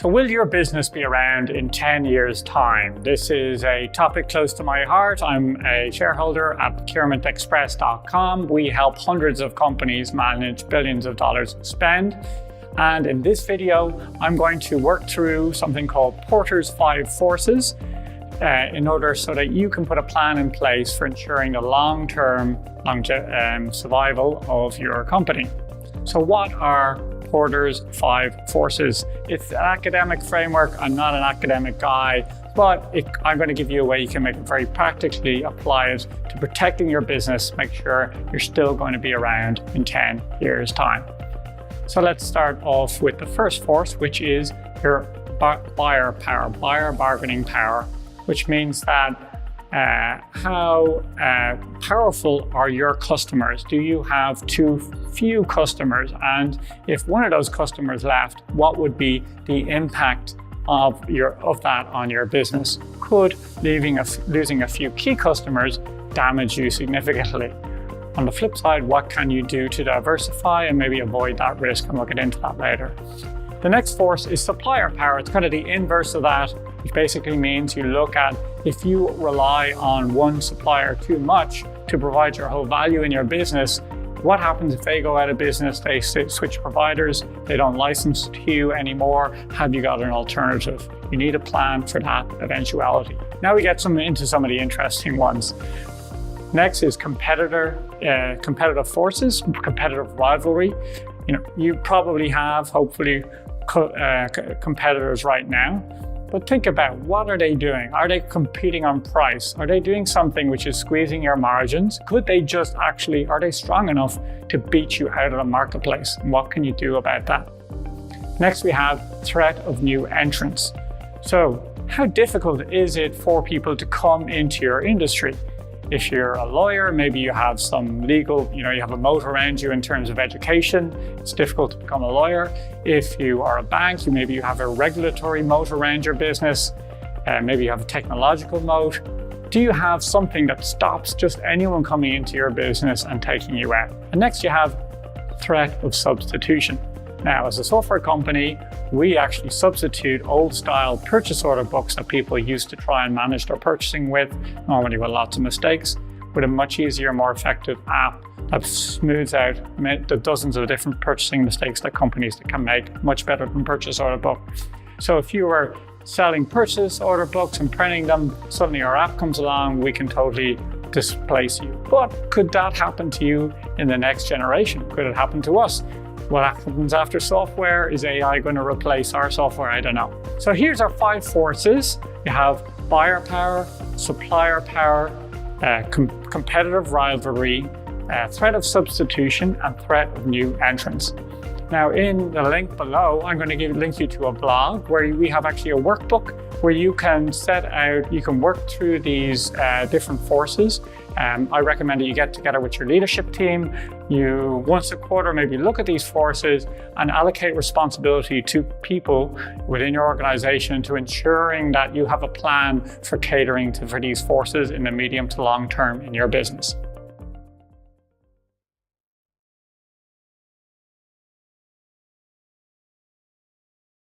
So will your business be around in 10 years' time? This is a topic close to my heart. I'm a shareholder at procurementexpress.com. We help hundreds of companies manage billions of dollars of spend. And in this video, I'm going to work through something called Porter's 5 Forces in order so that you can put a plan in place for ensuring the long-term survival of your company. So what are Porter's 5 Forces? It's an academic framework. I'm not an academic guy, but I'm going to give you a way you can make it very practically apply it to protecting your business, make sure you're still going to be around in 10 years' time. So let's start off with the first force, which is your buyer power, buyer bargaining power, which means that how powerful are your customers? Do you have too few customers? And if one of those customers left, what would be the impact of that on your business? Could losing a few key customers damage you significantly? On the flip side, what can you do to diversify and maybe avoid that risk? And we'll get into that later. The next force is supplier power. It's kind of the inverse of that, which basically means you look at if you rely on one supplier too much to provide your whole value in your business, what happens if they go out of business, they switch providers, they don't license to you anymore? Have you got an alternative? You need a plan for that eventuality. Now we get into some of the interesting ones. Next is competitive forces, competitive rivalry. You probably have, hopefully, competitors right now, but think about what are they doing? Are they competing on price? Are they doing something which is squeezing your margins? Could they just are they strong enough to beat you out of the marketplace? And what can you do about that? Next, we have threat of new entrants. So how difficult is it for people to come into your industry? If you're a lawyer, maybe you have some legal, you have a moat around you in terms of education. It's difficult to become a lawyer. If you are a bank, maybe you have a regulatory moat around your business. Maybe you have a technological moat. Do you have something that stops just anyone coming into your business and taking you out? And next you have threat of substitution. Now, as a software company, we actually substitute old style purchase order books that people used to try and manage their purchasing with, normally with lots of mistakes, with a much easier, more effective app that smooths out the dozens of different purchasing mistakes that companies can make, much better than purchase order book. So if you were selling purchase order books and printing them, suddenly our app comes along, we can totally displace you. But could that happen to you in the next generation? Could it happen to us? What happens after software? Is AI going to replace our software? I don't know. So here's our 5 forces. You have buyer power, supplier power, competitive rivalry, threat of substitution, and threat of new entrants. Now in the link below, I'm going to link you to a blog where we have actually a workbook where you can work through these different forces. I recommend that you get together with your leadership team. You, once a quarter, maybe look at these forces and allocate responsibility to people within your organization to ensuring that you have a plan for catering for these forces in the medium to long term in your business.